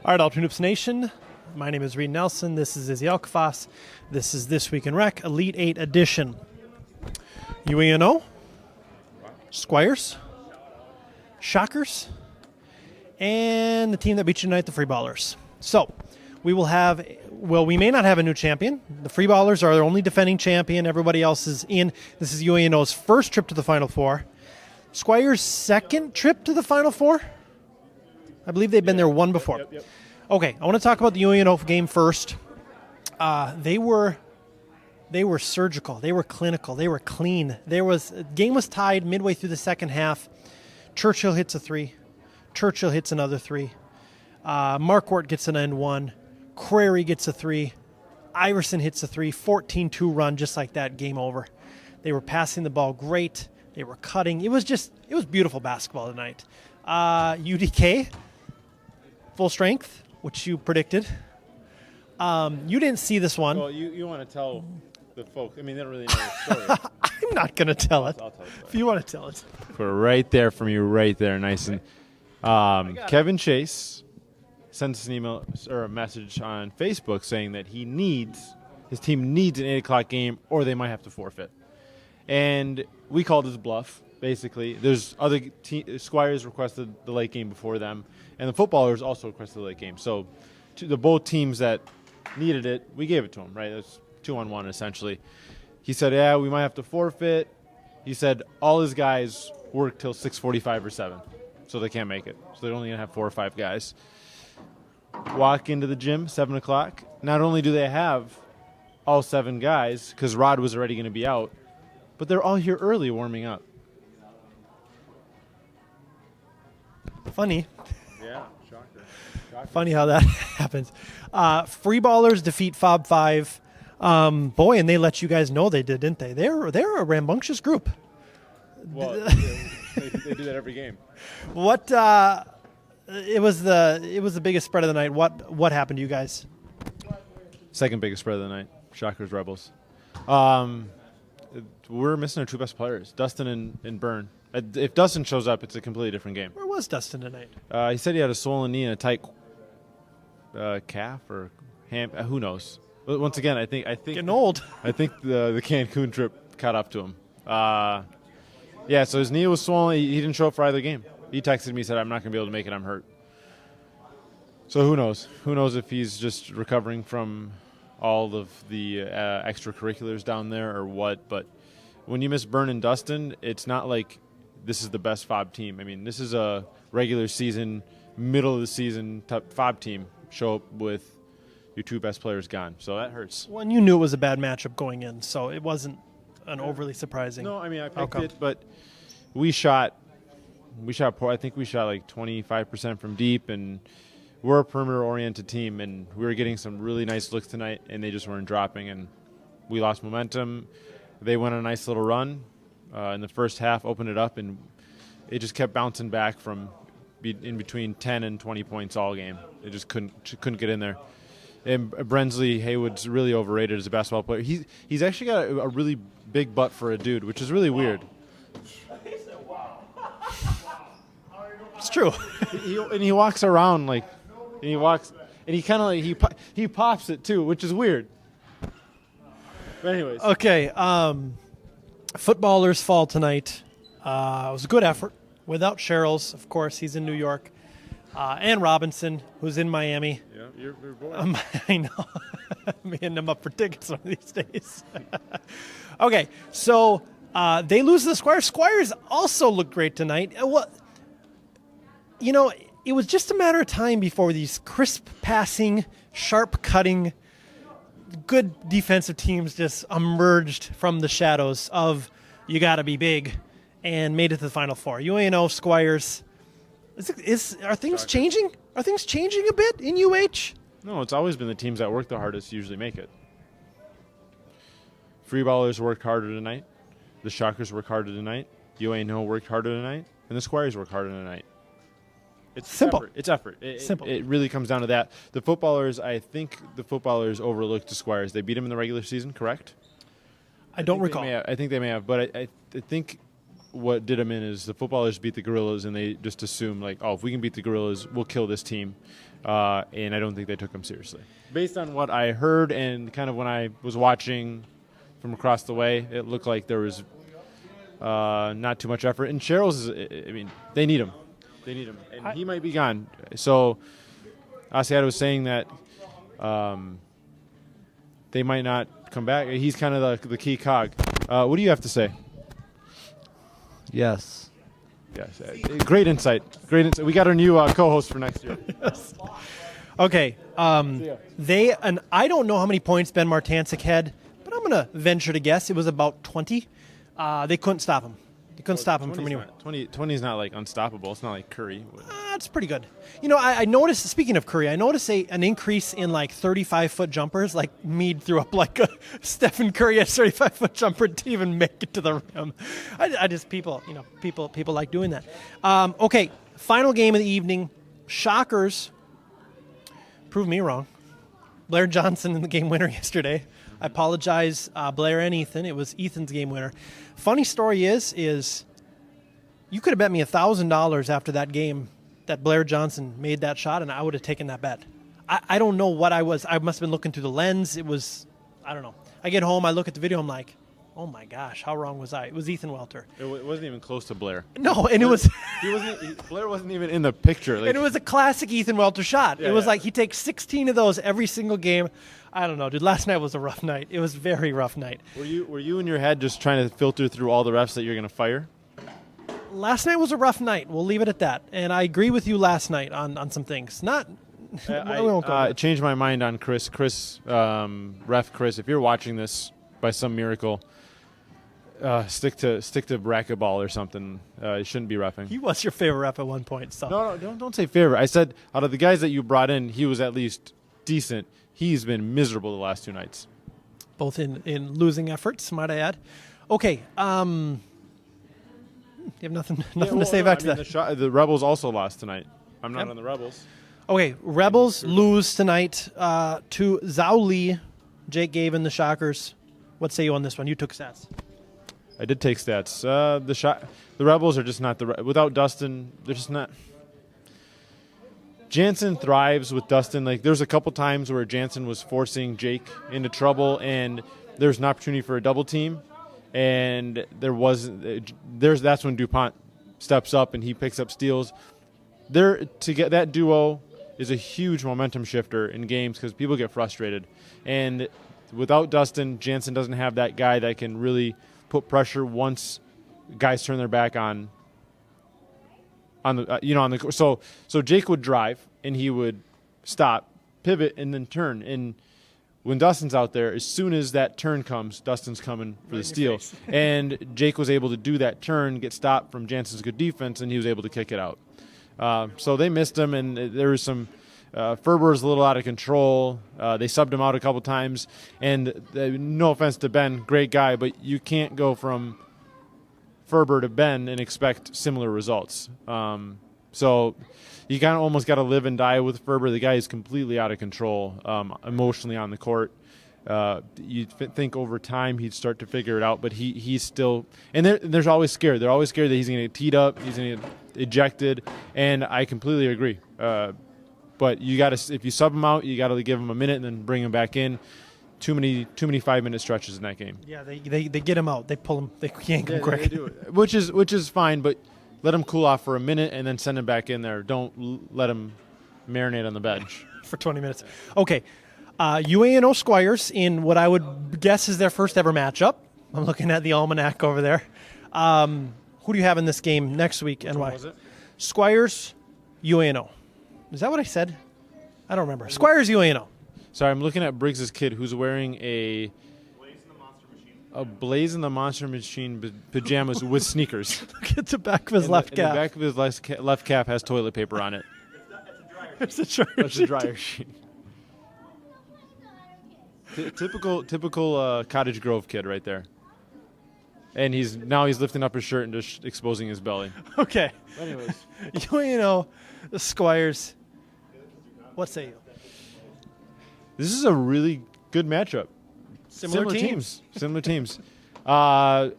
All right, Ultra Noops Nation. My name is Reed Nelson. This is Izzy Alkafas. This is This Week in Rec, Elite 8 edition. UOENO, Squires, Shockers, and the team that beat you tonight, the Freeballers. So, we will have, we may not have a new champion. The Freeballers are their only defending champion. Everybody else is in. This is UOENO's first trip to the Final Four. Squires' second trip to the Final Four. I believe they've been there one before. Yep. Okay, I want to talk about the UOENO game first. They were surgical. They were clinical. They were clean. Game was tied midway through the second half. Churchill hits a three. Churchill hits another three. Marquardt gets an end one. Crary gets a three. Iverson hits a three. 14-2 run, just like that, game over. They were passing the ball great. They were cutting. It was beautiful basketball tonight. UDK, full strength, which you predicted. You didn't see this one. Well, you want to tell the folks. I mean, they don't really know the story. I'm not going to tell it. I'll tell it. If you want to tell it. Put it right there from you, right there, nice and. Kevin Chase sent us an email or a message on Facebook saying that his team needs an 8 o'clock game, or they might have to forfeit. And we called his bluff. Basically, there's other Squires requested the late game before them, and the Footballers also requested the late game. So, to the both teams that needed it, we gave it to them. Right, it's 2-on-1 essentially. He said, "Yeah, we might have to forfeit." He said all his guys work till 6:45 or 7, so they can't make it. So they're only gonna have 4 or 5 guys. Walk into the gym 7 o'clock. Not only do they have all 7 guys, because Rod was already going to be out, but they're all here early warming up. Funny. Yeah, shocker. Funny how that happens. Freeballers defeat Fob 5. Boy, and they let you guys know they did, didn't they? They're a rambunctious group. Well, they do that every game. What? It was the biggest spread of the night. What happened to you guys? Second biggest spread of the night. Shockers Rebels. We're missing our 2 best players, Dustin and Byrne. If Dustin shows up, it's a completely different game. Where was Dustin tonight? He said he had a swollen knee and a tight calf or ham. Who knows? But once again, I think Getting old. I think the Cancun trip caught up to him. Yeah, so his knee was swollen. He didn't show up for either game. He texted me, said, "I'm not going to be able to make it. I'm hurt." So who knows? Who knows if he's just recovering from all of the extracurriculars down there or what? But when you miss Byrne and Dustin, it's not like this is the best FOB team. I mean, this is a regular season, middle of the season type FOB team. Show up with your 2 best players gone. So that hurts. Well, and you knew it was a bad matchup going in, so it wasn't an overly surprising. No, I mean, I picked outcome. it, but we shot poor. I think we shot like 25% from deep, and we're a perimeter-oriented team, and we were getting some really nice looks tonight, and they just weren't dropping, and we lost momentum. They went on a nice little run in the first half, opened it up, and it just kept bouncing back from in between 10 and 20 points all game. It just couldn't get in there. And Brensley Haywood's really overrated as a basketball player. He's actually got a really big butt for a dude, which is really weird. It's true. He walks around like, and he kind of like he pops it too, which is weird. But anyways, Okay, Footballers fall tonight. It was a good effort. Without Sherrills, of course, he's in New York. And Robinson, who's in Miami. yeah, your boy. I know. I'm hitting him up for tickets one of these days. Okay, so they lose to the Squires. Squires also looked great tonight. It was just a matter of time before these crisp passing, sharp cutting, good defensive teams just emerged from the shadows of you got to be big and made it to the Final Four. UOENO, Squires. Are things changing? Are things changing a bit in UH? No, it's always been the teams that work the hardest usually make it. Freeballers worked harder tonight. The Shockers worked harder tonight. UOENO worked harder tonight. And the Squires worked harder tonight. It's simple. It's effort. Simple. It really comes down to that. The Footballers, I think the Footballers overlooked the Squires. They beat them in the regular season, correct? I don't recall. I think they may have. But I think what did them in is the Footballers beat the Gorillas, and they just assumed, like, oh, if we can beat the Gorillas, we'll kill this team. And I don't think they took them seriously. Based on what I heard and kind of when I was watching from across the way, it looked like there was not too much effort. And Cheryl's, I mean, they need him. They need him. And he might be gone. So Asiata was saying that they might not come back. He's kind of the key cog. What do you have to say? Yes. Yes. Great insight. Great insight. We got our new co-host for next year. Yes. Okay. And I don't know how many points Ben Martancic had, but I'm going to venture to guess it was about 20. They couldn't stop him. They couldn't stop him from anywhere. 20 is not like unstoppable. It's not like Curry. It's pretty good. You know, I noticed, speaking of Curry, I noticed an increase in like 35-foot jumpers. Like Meade threw up like a Stephen Curry at 35-foot jumper to even make it to the rim. People like doing that. Okay, final game of the evening. Shockers proved me wrong. Blair Johnson in the game winner yesterday. I apologize, Blair and Ethan. It was Ethan's game winner. Funny story is you could have bet me $1,000 after that game that Blair Johnson made that shot, and I would have taken that bet. I don't know what I was. I must have been looking through the lens. It was, I don't know. I get home, I look at the video, I'm like, oh my gosh, how wrong was I? It was Ethan Welter. It wasn't even close to Blair. No, and it was Blair wasn't even in the picture. Like, and it was a classic Ethan Welter shot. It was like he takes 16 of those every single game. I don't know, dude. Last night was a rough night. It was a very rough night. Were you in your head just trying to filter through all the refs that you're going to fire? Last night was a rough night. We'll leave it at that. And I agree with you last night on some things. I changed my mind on Chris. Ref Chris, if you're watching this by some miracle, stick to racquetball or something. You shouldn't be reffing. He was your favorite ref at one point. So. No, don't say favorite. I said out of the guys that you brought in, he was at least decent. He's been miserable the last two nights. Both in losing efforts, might I add. Okay. You have nothing to say back to that. The Rebels also lost tonight. I'm not on the Rebels. Okay, Rebels lose tonight to Zhao Li. Jake Gavin, the Shockers. What say you on this one? You took stats. I did take stats. The Rebels are just not without Dustin. They're just not. Jansen thrives with Dustin. Like there's a couple times where Jansen was forcing Jake into trouble, and there's an opportunity for a double team, and that's when DuPont steps up and he picks up steals. To get that duo is a huge momentum shifter in games because people get frustrated, and without Dustin, Jansen doesn't have that guy that can really put pressure once guys turn their back on the so Jake would drive and he would stop, pivot, and then turn. And when Dustin's out there, as soon as that turn comes, Dustin's coming for the steal. And Jake was able to do that turn, get stopped from Jansen's good defense, and he was able to kick it out. So they missed him, and there was some Ferber's a little out of control. They subbed him out a couple times. And no offense to Ben, great guy, but you can't go from Ferber to Ben and expect similar results. So you kind of almost got to live and die with Ferber. The guy is completely out of control emotionally on the court. You'd think over time he'd start to figure it out, but he's still – and there's always scared. They're always scared that he's going to get teed up, he's going to get ejected, and I completely agree. But you got to – if you sub him out, you got to give him a minute and then bring him back in. Too many 5-minute stretches in that game. Yeah, they get him out. They pull him. They yank him quick. They do it. Which is fine, but let him cool off for a minute and then send him back in there. Don't let him marinate on the bench for 20 minutes. Okay, UOENO Squires in what I would guess is their first ever matchup. I'm looking at the almanac over there. Who do you have in this game next week and why? Was it? Squires, UOENO. Is that what I said? I don't remember. Squires, UOENO. Sorry, I'm looking at Briggs's kid who's wearing a Blaze in the Monster Machine pajamas with sneakers. Look at the back of his left cap. The back of his left cap has toilet paper on it. It's a dryer sheet. Typical Cottage Grove kid right there. And he's lifting up his shirt and just exposing his belly. Okay. Anyways. UOENO, the Squires. What say you? This is a really good matchup. Similar teams. Similar teams. I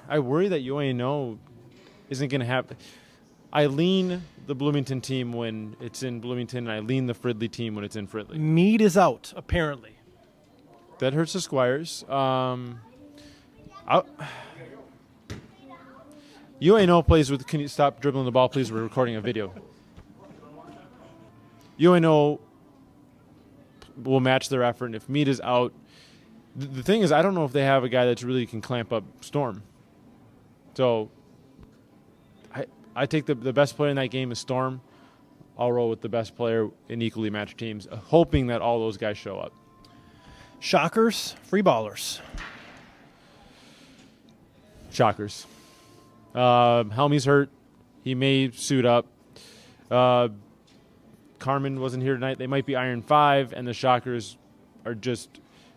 I worry that UOENO isn't going to have. I lean the Bloomington team when it's in Bloomington, and I lean the Fridley team when it's in Fridley. Meade is out, apparently. That hurts the Squires. UOENO plays with. Can you stop dribbling the ball, please? We're recording a video. UOENO will match their effort, and if Meade is out, the thing is, I don't know if they have a guy that really can clamp up Storm. So I take the best player in that game is Storm. I'll roll with the best player in equally matched teams, hoping that all those guys show up. Shockers, Freeballers. Shockers. Helmy's hurt. He may suit up. Carmen wasn't here tonight. They might be Iron 5, and the Shockers are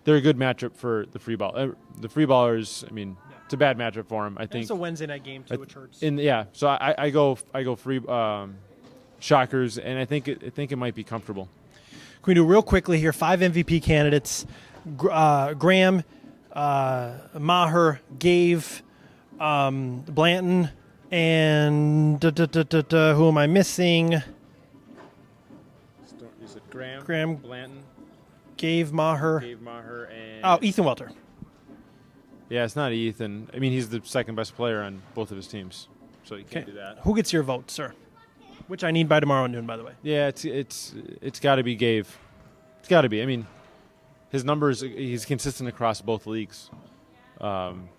they're a good matchup for the Freeball. The Freeballers, I mean, it's a bad matchup for them. I think it's a Wednesday night game too, which hurts. So I go Shockers, and I think it might be comfortable. Can we do real quickly here? 5 MVP candidates: Graham, Maher, Gave, Blanton, and who am I missing? Is it Graham, Blanton, Gave, Maher, and Ethan Welter. Yeah, it's not Ethan. I mean, he's the second best player on both of his teams, so you can't do that. Who gets your vote, sir? Which I need by tomorrow noon, by the way. Yeah, it's got to be Gave. It's got to be. I mean, his numbers. He's consistent across both leagues. Blanton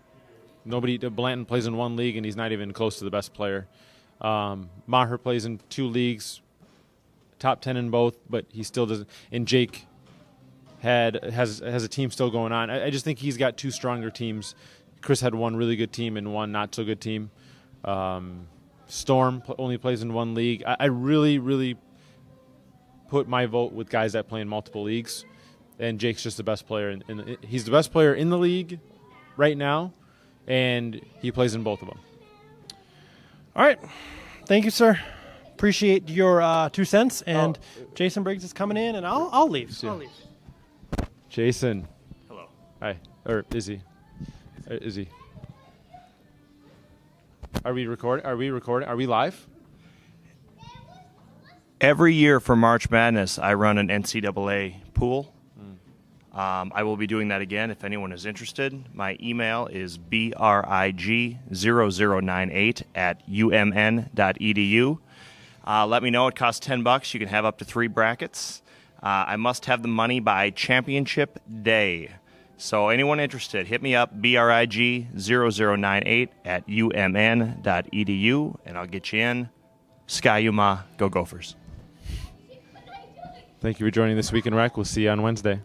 plays in one league, and he's not even close to the best player. Maher plays in 2 leagues, top 10 in both, but he still doesn't. And Jake has a team still going on. I just think he's got 2 stronger teams. Chris had one really good team and one not so good team. Storm only plays in 1 league. I really, really put my vote with guys that play in multiple leagues, and Jake's just the best player. And he's the best player in the league right now, and he plays in both of them. All right. Thank you, sir. Appreciate your 2 cents. And Jason Briggs is coming in, and I'll leave. I'll leave. Jason. Hello. Hi. Or is he? Is he? Are we recording? Are we live? Every year for March Madness, I run an NCAA pool. I will be doing that again if anyone is interested. My email is brig0098@umn.edu. Let me know. It costs $10. You can have up to 3 brackets. I must have the money by championship day. So anyone interested, hit me up, brig0098@umn.edu, and I'll get you in. Ski-U-Ma, go Gophers. Thank you for joining This Week in Rec. We'll see you on Wednesday.